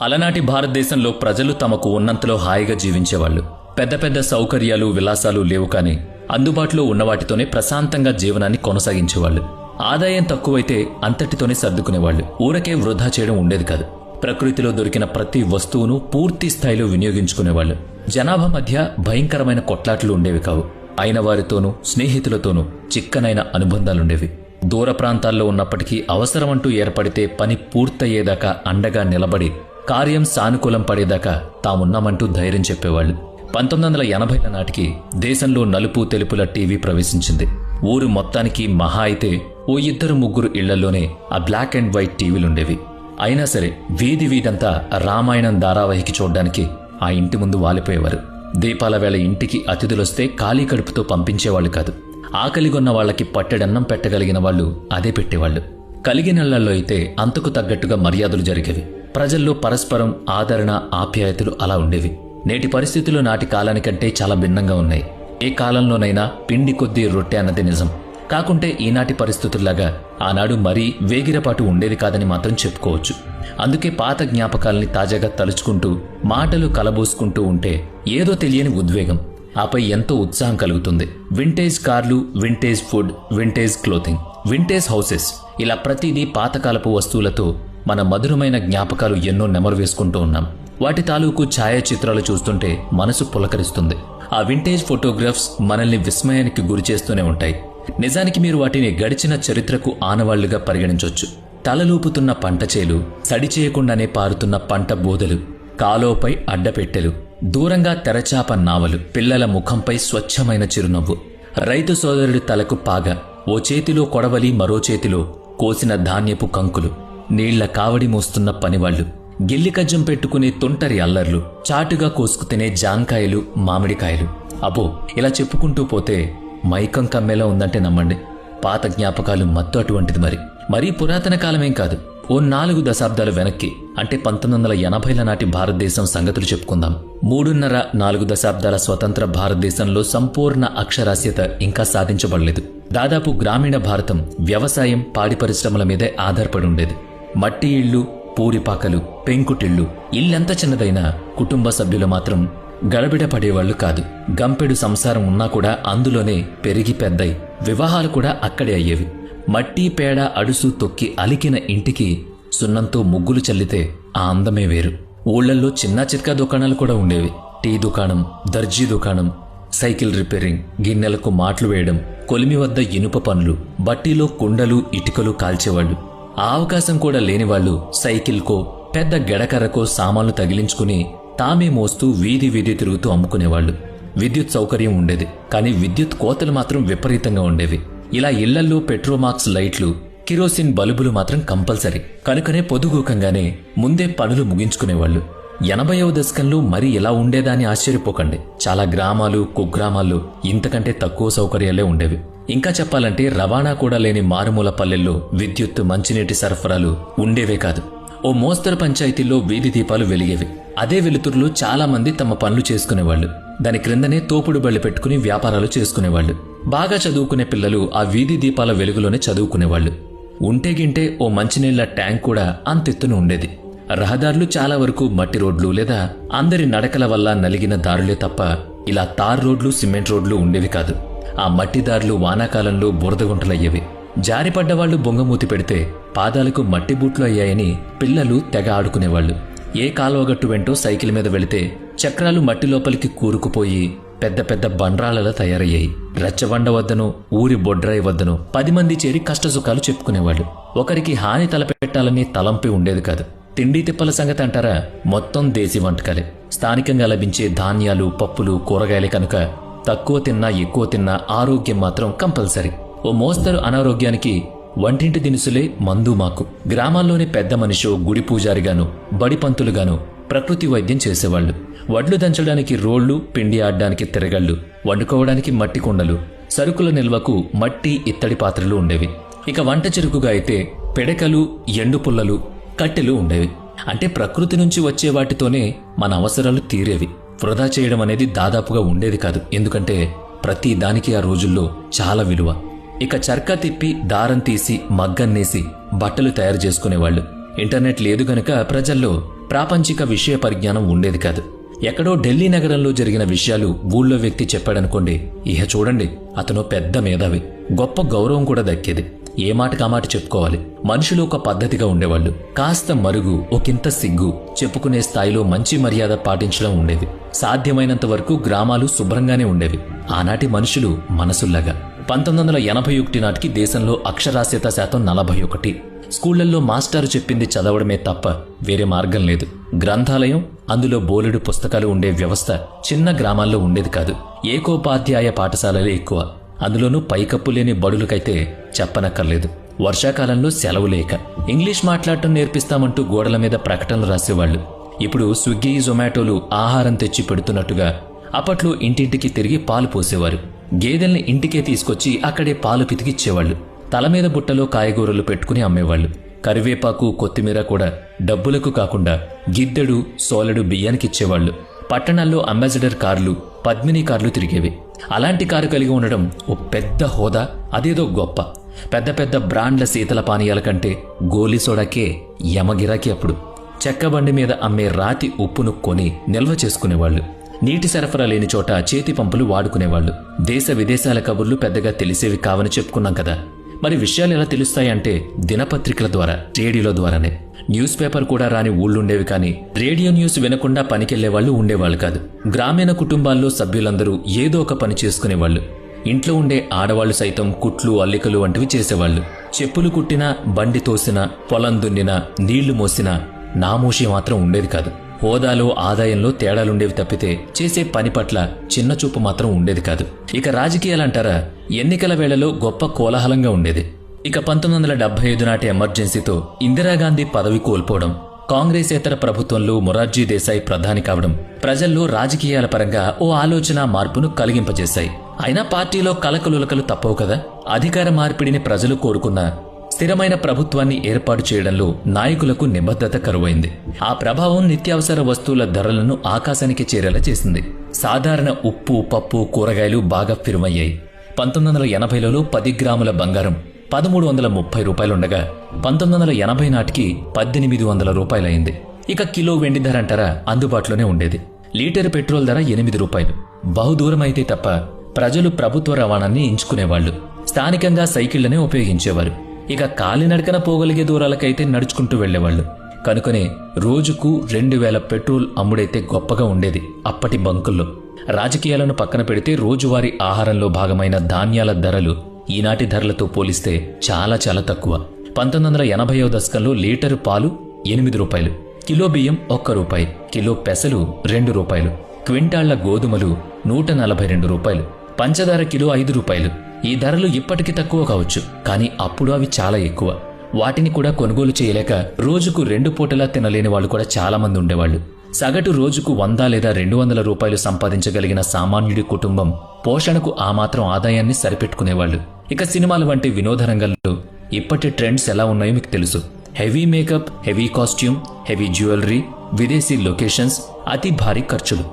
అలనాటి భారతదేశంలో ప్రజలు తమకు ఉన్నంతలో హాయిగా జీవించేవాళ్లు. పెద్ద పెద్ద సౌకర్యాలు విలాసాలు లేవు, కానీ అందుబాటులో ఉన్నవాటితోనే ప్రశాంతంగా జీవనాన్ని కొనసాగించేవాళ్లు. ఆదాయం తక్కువైతే అంతటితోనే సర్దుకునేవాళ్లు. ఊరకే వృధా చేయడం ఉండేది కాదు. ప్రకృతిలో దొరికిన ప్రతి వస్తువును పూర్తి స్థాయిలో వినియోగించుకునేవాళ్లు. జనాభా మధ్య భయంకరమైన కొట్లాట్లు ఉండేవి కావు. అయిన వారితోనూ స్నేహితులతోనూ చిక్కనైన అనుబంధాలుండేవి. దూర ప్రాంతాల్లో ఉన్నప్పటికీ అవసరమంటూ ఏర్పడితే పని పూర్తయ్యేదాకా అండగా నిలబడి కార్యం సానుకూలం పడేదాకా తామున్నామంటూ ధైర్యం చెప్పేవాళ్లు. 1980ల నాటికి దేశంలో నలుపు తెలుపుల టీవీ ప్రవేశించింది. ఊరు మొత్తానికి మహా అయితే ఓ 2-3 ఇళ్లలోనే ఆ బ్లాక్ అండ్ వైట్ టీవీలుండేవి. అయినా సరే వీధి వీధంతా రామాయణం ధారావాహికి చూడ్డానికి ఆ ఇంటి ముందు వాలిపోయేవారు. దీపాల వేళ ఇంటికి అతిథులొస్తే ఖాళీ కడుపుతో పంపించేవాళ్లు కాదు. ఆకలిగొన్న వాళ్లకి పట్టెడన్నం పెట్టగలిగిన వాళ్లు అదే పెట్టేవాళ్లు. కలిగినళ్లలో అయితే అంతకు తగ్గట్టుగా మర్యాదలు జరిగేవి. ప్రజల్లో పరస్పరం ఆదరణ ఆప్యాయతలు అలా ఉండేవి. నేటి పరిస్థితులు నాటి కాలానికంటే చాలా భిన్నంగా ఉన్నాయి. ఏ కాలంలోనైనా పిండి కొద్దీ రొట్టె అన్నది నిజం. కాకుంటే ఈనాటి పరిస్థితుల్లాగా ఆనాడు మరీ వేగిరపాటు ఉండేది కాదని మాత్రం చెప్పుకోవచ్చు. అందుకే పాత జ్ఞాపకాల్ని తాజాగా తలుచుకుంటూ మాటలు కలబోసుకుంటూ ఉంటే ఏదో తెలియని ఉద్వేగం, ఆపై ఎంతో ఉత్సాహం కలుగుతుంది. వింటేజ్ కార్లు, vintage food, vintage clothing, vintage houses, ఇలా ప్రతిదీ పాతకాలపు వస్తువులతో మన మధురమైన జ్ఞాపకాలు ఎన్నో నెమరు వేసుకుంటూ ఉన్నాం. వాటి తాలూకు ఛాయాచిత్రాలు చూస్తుంటే మనసు పులకరిస్తుంది. ఆ వింటేజ్ ఫోటోగ్రాఫ్స్ మనల్ని విస్మయానికి గురిచేస్తూనే ఉంటాయి. నిజానికి మీరు వాటిని గడిచిన చరిత్రకు ఆనవాళ్లుగా పరిగణించొచ్చు. తలలూపుతున్న పంట చేలు, సడి చేయకుండానే పారుతున్న పంట బోదలు, కాలోపై అడ్డపెట్టెలు, దూరంగా తెరచాప నావలు, పిల్లల ముఖంపై స్వచ్ఛమైన చిరునవ్వు, రైతు సోదరుడి తలకు పాగ, ఓ చేతిలో కొడవలి మరో చేతిలో కోసిన ధాన్యపు కంకులు, నీళ్ల కావడి మోస్తున్న పనివాళ్లు, గిల్లికజ్జం పెట్టుకునే తుంటరి అల్లర్లు, చాటుగా కోసుకు తినే జాంకాయలు, మామిడికాయలు. అబ్బో, ఇలా చెప్పుకుంటూ పోతే మైకం కమ్మేలా ఉందంటే నమ్మండి. పాత జ్ఞాపకాలు మత్తు అటువంటిది. మరీ పురాతన కాలమేం కాదు. ఓ 4 దశాబ్దాలు వెనక్కి, అంటే 1980ల నాటి భారతదేశం సంగతులు చెప్పుకుందాం. 3.5-4 దశాబ్దాల స్వతంత్ర భారతదేశంలో సంపూర్ణ అక్షరాస్యత ఇంకా సాధించబడలేదు. దాదాపు గ్రామీణ భారతం వ్యవసాయం, పాడి పరిశ్రమల మీదే ఆధారపడి ఉండేది. మట్టి ఇళ్లు, పూరిపాకలు, పెంకుటిళ్లు, ఇల్లెంత చిన్నదైనా కుటుంబ సభ్యులు మాత్రం గడబిడ పడేవాళ్లు కాదు. గంపెడు సంసారం ఉన్నా కూడా అందులోనే పెరిగి పెద్దై వివాహాలు కూడా అక్కడే అయ్యేవి. మట్టి పేడ అడుసు తొక్కి అలికిన ఇంటికి సున్నంతో ముగ్గులు చల్లితే ఆ అందమే వేరు. ఊళ్లల్లో చిన్నా చిత్కా దుకాణాలు కూడా ఉండేవి. టీ దుకాణం, దర్జీ దుకాణం, సైకిల్ రిపేరింగ్, గిన్నెలకు మాట్లు వేయడం, కొలిమి వద్ద ఇనుప పనులు, బట్టీలో కుండలు ఇటుకలు కాల్చేవాళ్లు. ఆ అవకాశం కూడా లేనివాళ్లు సైకిల్కో పెద్ద గెడకర్రకో సామాన్లు తగిలించుకుని తామే మోస్తూ వీధి వీధి తిరుగుతూ అమ్ముకునేవాళ్లు. విద్యుత్ సౌకర్యం ఉండేది, కానీ విద్యుత్ కోతలు మాత్రం విపరీతంగా ఉండేవి. ఇలా ఇళ్లల్లో పెట్రోమాక్స్ లైట్లు, కిరోసిన్ బల్బులు మాత్రం కంపల్సరీ. కనుకనే పొదుగూకంగానే ముందే పనులు ముగించుకునేవాళ్లు. 80వ దశకంలో మరి ఇలా ఉండేదా అని ఆశ్చర్యపోకండి. చాలా గ్రామాలు, కుగ్రామాల్లో ఇంతకంటే తక్కువ సౌకర్యాలే ఉండేవి. ఇంకా చెప్పాలంటే రవాణా కూడా లేని మారుమూల పల్లెల్లో విద్యుత్, మంచినీటి సరఫరాలు ఉండేవే కాదు. ఓ మోస్తరు పంచాయతీల్లో వీధి దీపాలు వెలిగేవి. అదే వెలుతురులో చాలా మంది తమ పనులు చేసుకునేవాళ్లు. దాని క్రిందనే తోపుడు బళ్లు పెట్టుకుని వ్యాపారాలు చేసుకునేవాళ్లు. బాగా చదువుకునే పిల్లలు ఆ వీధి దీపాల వెలుగులోనే చదువుకునేవాళ్లు. ఉంటేగింటే ఓ మంచినీళ్ల ట్యాంక్ కూడా అంతెత్తున ఉండేది. రహదారులు చాలా వరకు మట్టి రోడ్లు లేదా అందరి నడకల వల్ల నలిగిన దారులే తప్ప ఇలా తార్ రోడ్లు, సిమెంట్ రోడ్లు ఉండేవి కాదు. ఆ మట్టి దారులు వానాకాలంలో బురదగుంటలయ్యేవి. జారిపడ్డవాళ్లు బొంగమూతి పెడితే పాదాలకు మట్టి బూట్లు అయ్యాయని పిల్లలు తెగ ఆడుకునేవాళ్లు. ఏ కాలువగట్టు వెంటో సైకిల్ మీద వెళితే చక్రాలు మట్టి లోపలికి కూరుకుపోయి పెద్ద పెద్ద బండ్రాళ్లలా తయారయ్యాయి. రచ్చబండ వద్దనో ఊరి బొడ్రాయి వద్దనో 10 మంది చేరి కష్టసుఖాలు చెప్పుకునేవాళ్లు. ఒకరికి హాని తలపెట్టాలని తలంపి ఉండేది కాదు. తిండి తిప్పల సంగతి అంటారా, మొత్తం దేశీ వంటకాలే. స్థానికంగా లభించే ధాన్యాలు, పప్పులు, కూరగాయలే కనుక తక్కువ తిన్నా ఎక్కువ తిన్నా ఆరోగ్యం మాత్రం కంపల్సరీ. ఓ మోస్తరు అనారోగ్యానికి వంటింటి దినుసులే మందు మాకు. గ్రామాల్లోని పెద్ద మనిషో, గుడి పూజారిగాను, బడిపంతులుగాను ప్రకృతి వైద్యం చేసేవాళ్లు. వడ్లు దంచడానికి రోళ్లు, పిండి ఆడ్డానికి తిరగళ్లు, వండుకోవడానికి మట్టి కుండలు, సరుకుల నిల్వకు మట్టి, ఇత్తడి పాత్రలు ఉండేవి. ఇక వంట చెరుకుగా అయితే పెడకలు, ఎండు పుల్లలు, కట్టెలు ఉండేవి. అంటే ప్రకృతి నుంచి వచ్చే వాటితోనే మన అవసరాలు తీరేవి. వృధా చేయడం అనేది దాదాపుగా ఉండేది కాదు. ఎందుకంటే ప్రతి దానికి ఆ రోజుల్లో చాలా విలువ. ఇక చర్కా తిప్పి దారం తీసి మగ్గన్నేసి బట్టలు తయారు చేసుకునేవాళ్లు. ఇంటర్నెట్ లేదు గనక ప్రజల్లో ప్రాపంచిక విషయ పరిజ్ఞానం ఉండేది కాదు. ఎక్కడో ఢిల్లీ నగరంలో జరిగిన విషయాలు ఊళ్ళో వ్యక్తి చెప్పాడనుకోండి, ఇహ చూడండి అతను పెద్ద మేధావి, గొప్ప గౌరవం కూడా దక్కేది. ఏ మాటకామాట చెప్పుకోవాలి. మనుషులు ఒక పద్ధతిగా ఉండేవాళ్లు. కాస్త మరుగు, ఒకంత సిగ్గు, చెప్పుకునే స్థాయిలో మంచి మర్యాద పాటించడం ఉండేది. సాధ్యమైనంత వరకు గ్రామాలు శుభ్రంగానే ఉండేవి. ఆనాటి మనుషులు మనసుల్లాగా. 1981 నాటికి దేశంలో అక్షరాస్యత శాతం 41. స్కూళ్లలో మాస్టారు చెప్పింది చదవడమే తప్ప వేరే మార్గం లేదు. గ్రంథాలయం, అందులో బోలెడు పుస్తకాలు ఉండే వ్యవస్థ చిన్న గ్రామాల్లో ఉండేది కాదు. ఏకోపాధ్యాయ పాఠశాలలే ఎక్కువ. అందులోనూ పైకప్పు లేని బడులకైతే చెప్పనక్కర్లేదు. వర్షాకాలంలో సెలవు లేక ఇంగ్లీష్ మాట్లాడటం నేర్పిస్తామంటూ గోడల మీద ప్రకటనలు రాసేవాళ్లు. ఇప్పుడు స్విగ్గీ, జొమాటోలు ఆహారం తెచ్చి పెడుతున్నట్టుగా అప్పట్లో ఇంటింటికి తిరిగి పాలు పోసేవారు. గేదెల్ని ఇంటికే తీసుకొచ్చి అక్కడే పాలు పితికిచ్చేవాళ్లు. తల మీద బుట్టలో కాయగూరలు పెట్టుకుని అమ్మేవాళ్లు. కరివేపాకు, కొత్తిమీర కూడా డబ్బులకు కాకుండా గిద్దెడు, సోలెడు బియ్యానికిచ్చేవాళ్లు. పట్టణాల్లో అంబాసిడర్ కార్లు, పద్మిని కార్లు తిరిగేవి. అలాంటి కారు కలిగి ఉండడం ఓ పెద్ద హోదా, అదేదో గొప్ప. పెద్ద పెద్ద బ్రాండ్ల శీతల పానీయాల కంటే గోలీ సోడాకే యమగిరాకి. అప్పుడు చెక్కబండి మీద అమ్మే రాతి ఉప్పును కొని నిల్వ చేసుకునేవాళ్లు. నీటి సరఫరా లేని చోట చేతి పంపులు వాడుకునేవాళ్లు. దేశ విదేశాల కబుర్లు పెద్దగా తెలిసేవి కావని చెప్పుకున్నాం కదా. మరి విషయాలు ఎలా తెలుస్తాయంటే దినపత్రికల ద్వారా, రేడియోల ద్వారానే. న్యూస్ పేపర్ కూడా రాని ఊళ్ళుండేవి, కానీ రేడియో న్యూస్ వినకుండా పనికెళ్లేవాళ్లు ఉండేవాళ్లు కాదు. గ్రామీణ కుటుంబాల్లో సభ్యులందరూ ఏదో ఒక పని చేసుకునేవాళ్లు. ఇంట్లో ఉండే ఆడవాళ్లు సైతం కుట్లు, అల్లికలు వంటివి చేసేవాళ్లు. చెప్పులు కుట్టినా, బండి తోసినా, పొలం దున్నినా, నీళ్లు మోసినా నామోషి మాత్రం ఉండేది కాదు. హోదాలో, ఆదాయంలో తేడాలుండేవి తప్పితే చేసే పని పట్ల చిన్నచూపు మాత్రం ఉండేది కాదు. ఇక రాజకీయాలంటారా, ఎన్నికల వేళలో గొప్ప కోలాహలంగా ఉండేది. ఇక 1975 నాటి ఎమర్జెన్సీతో ఇందిరాగాంధీ పదవి కోల్పోవడం, కాంగ్రెసేతర ప్రభుత్వంలో మొరార్జీ దేశాయ్ ప్రధాని కావడం ప్రజల్లో రాజకీయాల పరంగా ఓ ఆలోచన మార్పును కలిగింపజేశాయి. అయినా పార్టీలో కలకలులకలు తప్పవు కదా. అధికార మార్పిడిని ప్రజలు కోరుకున్న స్థిరమైన ప్రభుత్వాన్ని ఏర్పాటు చేయడంలో నాయకులకు నిబద్ధత కరువైంది. ఆ ప్రభావం నిత్యావసర వస్తువుల ధరలను ఆకాశానికి చేరేలా చేసింది. సాధారణ ఉప్పు, పప్పు, కూరగాయలు బాగా ఫిరుమయ్యాయి. 1980లలో 10 గ్రాముల బంగారం 1330 రూపాయలుండగా 1980 నాటికి 1800 రూపాయలైంది. ఇక కిలో వెండి ధర అంటారా, అందుబాటులోనే ఉండేది. లీటర్ పెట్రోల్ ధర 8 రూపాయలు. బహుదూరమైతే తప్ప ప్రజలు ప్రభుత్వ రవాణాన్ని ఎంచుకునేవాళ్లు. స్థానికంగా సైకిళ్లనే ఉపయోగించేవారు. ఇక కాలినడకన పోగలిగే దూరాలకైతే నడుచుకుంటూ వెళ్లేవాళ్లు. కనుకనే రోజుకు 2000 పెట్రోల్ అమ్ముడైతే గొప్పగా ఉండేది అప్పటి బంకుల్లో. రాజకీయాలను పక్కన పెడితే రోజువారీ ఆహారంలో భాగమైన ధాన్యాల ధరలు ఈనాటి ధరలతో పోలిస్తే చాలా చాలా తక్కువ. 1980వ దశకంలో లీటరు పాలు 8 రూపాయలు, కిలో బియ్యం 1 రూపాయి, కిలో పెసలు 2 రూపాయలు, క్వింటాళ్ల గోధుమలు 142 రూపాయలు, పంచదార కిలో 5 రూపాయలు. ఈ ధరలు ఇప్పటికీ తక్కువ కావచ్చు, కానీ అప్పుడు అవి చాలా ఎక్కువ. వాటిని కూడా కొనుగోలు చేయలేక రోజుకు 2 పూటలా తినలేని వాళ్ళు కూడా చాలా మంది ఉండేవాళ్లు. సగటు రోజుకు 100 లేదా 200 రూపాయలు సంపాదించగలిగిన సామాన్యుడి కుటుంబం పోషణకు ఆ మాత్రం ఆదాయాన్ని సరిపెట్టుకునేవాళ్లు. ఇక సినిమాల వంటి వినోద రంగంలో ఇప్పటి ట్రెండ్స్ ఎలా ఉన్నాయో మీకు తెలుసు. Heavy makeup, heavy costume, heavy jewellery, విదేశీ లొకేషన్స్, అతి భారీ ఖర్చులు,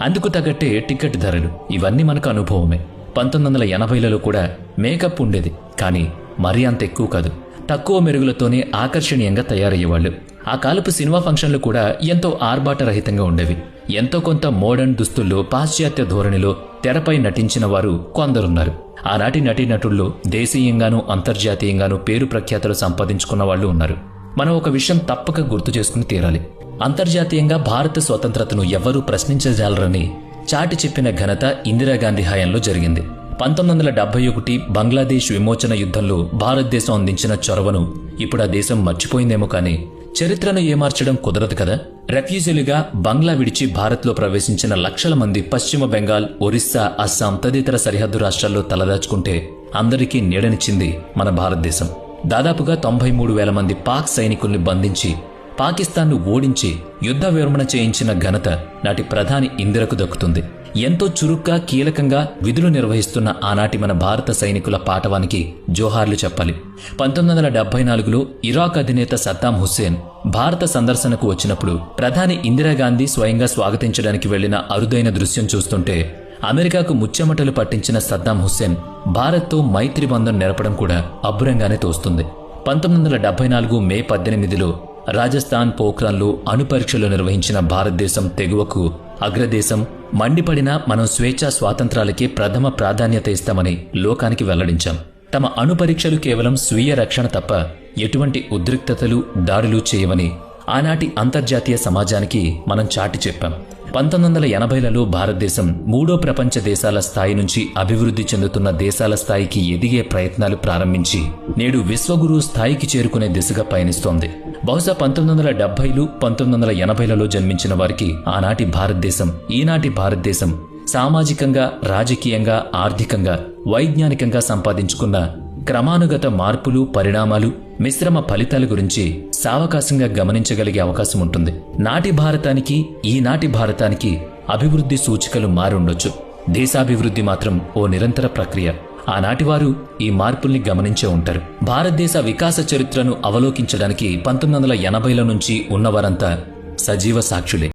అందుకు తగ్గట్టే టికెట్ ధరలు, ఇవన్నీ మనకు అనుభవమే. 1980లలో కూడా మేకప్ ఉండేది, కానీ మరీ అంత ఎక్కువ కాదు. తక్కువ మెరుగులతోనే ఆకర్షణీయంగా తయారయ్యేవాళ్లు. ఆ కాలపు సినిమా ఫంక్షన్లు కూడా ఎంతో ఆర్భాటరహితంగా ఉండేవి. ఎంతో కొంత మోడర్న్ దుస్తుల్లో, పాశ్చాత్య ధోరణిలో తెరపై నటించిన వారు కొందరున్నారు. ఆనాటి నటీనటుల్లో దేశీయంగానూ అంతర్జాతీయంగానూ పేరు ప్రఖ్యాతులు సంపాదించుకున్న వాళ్లు ఉన్నారు. మనం ఒక విషయం తప్పక గుర్తు చేసుకుని తీరాలి. అంతర్జాతీయంగా భారత స్వతంత్రతను ఎవ్వరూ ప్రశ్నించజాలరని చాటి చెప్పిన ఘనత ఇందిరాగాంధీ హయాంలో జరిగింది. 1971 బంగ్లాదేశ్ విమోచన యుద్ధంలో భారతదేశం అందించిన చొరవను ఇప్పుడు ఆ దేశం మర్చిపోయిందేమో, కానీ చరిత్రను ఏమార్చడం కుదరదు కదా. రెఫ్యూజీలుగా బంగ్లా విడిచి భారత్లో ప్రవేశించిన లక్షల మంది పశ్చిమ బెంగాల్, ఒరిస్సా, అస్సాం తదితర సరిహద్దు రాష్ట్రాల్లో తలదాచుకుంటే అందరికీ నీడనిచ్చింది మన భారతదేశం. దాదాపుగా 93,000 మంది పాక్ సైనికుల్ని బంధించి పాకిస్తాన్ను ఓడించి యుద్ధ విరమణ చేయించిన ఘనత నాటి ప్రధాని ఇందిరకు దక్కుతుంది. ఎంతో చురుగ్గా, కీలకంగా విధులు నిర్వహిస్తున్న ఆనాటి మన భారత సైనికుల పాటవానికి జోహార్లు చెప్పాలి. 1974లో ఇరాక్ అధినేత సద్దాం హుస్సేన్ భారత సందర్శనకు వచ్చినప్పుడు ప్రధాని ఇందిరాగాంధీ స్వయంగా స్వాగతించడానికి వెళ్లిన అరుదైన దృశ్యం చూస్తుంటే అమెరికాకు ముచ్చెమటలు పట్టించిన సద్దాం హుస్సేన్ భారత్తో మైత్రి బంధం నెరపడం కూడా అబ్బురంగానే తోస్తుంది. 1974 మే 18లో రాజస్థాన్ పోఖ్రాన్లో అణుపరీక్షలు నిర్వహించిన భారతదేశం తెగువకు అగ్రదేశం, మండిపడినా మనం స్వేచ్ఛా స్వాతంత్రాలకే ప్రథమ ప్రాధాన్యత ఇస్తామని లోకానికి వెల్లడించాం. తమ అణుపరీక్షలు కేవలం స్వీయ రక్షణ తప్ప ఎటువంటి ఉద్రిక్తతలు, దాడులు చేయవని ఆనాటి అంతర్జాతీయ సమాజానికి మనం చాటి చెప్పాం. 1980లలో భారతదేశం మూడో ప్రపంచ దేశాల స్థాయి నుంచి అభివృద్ధి చెందుతున్న దేశాల స్థాయికి ఎదిగే ప్రయత్నాలు ప్రారంభించి నేడు విశ్వగురు స్థాయికి చేరుకునే దిశగా పయనిస్తోంది. బహుశా 1970లు, 1980లలో జన్మించిన వారికి ఆనాటి భారతదేశం, ఈనాటి భారతదేశం సామాజికంగా, రాజకీయంగా, ఆర్థికంగా, వైజ్ఞానికంగా సంపాదించుకున్న క్రమానుగత మార్పులు, పరిణామాలు, మిశ్రమ ఫలితాల గురించి సావకాశంగా గమనించగలిగే అవకాశం ఉంటుంది. నాటి భారతానికి, ఈనాటి భారతానికి అభివృద్ధి సూచికలు మారుండొచ్చు. దేశాభివృద్ధి మాత్రం ఓ నిరంతర ప్రక్రియ. ఆనాటి వారు ఈ మార్పుల్ని గమనించే ఉంటారు. భారతదేశ వికాస చరిత్రను అవలోకించడానికి 1980ల నుంచి ఉన్నవారంతా సజీవ సాక్షులే.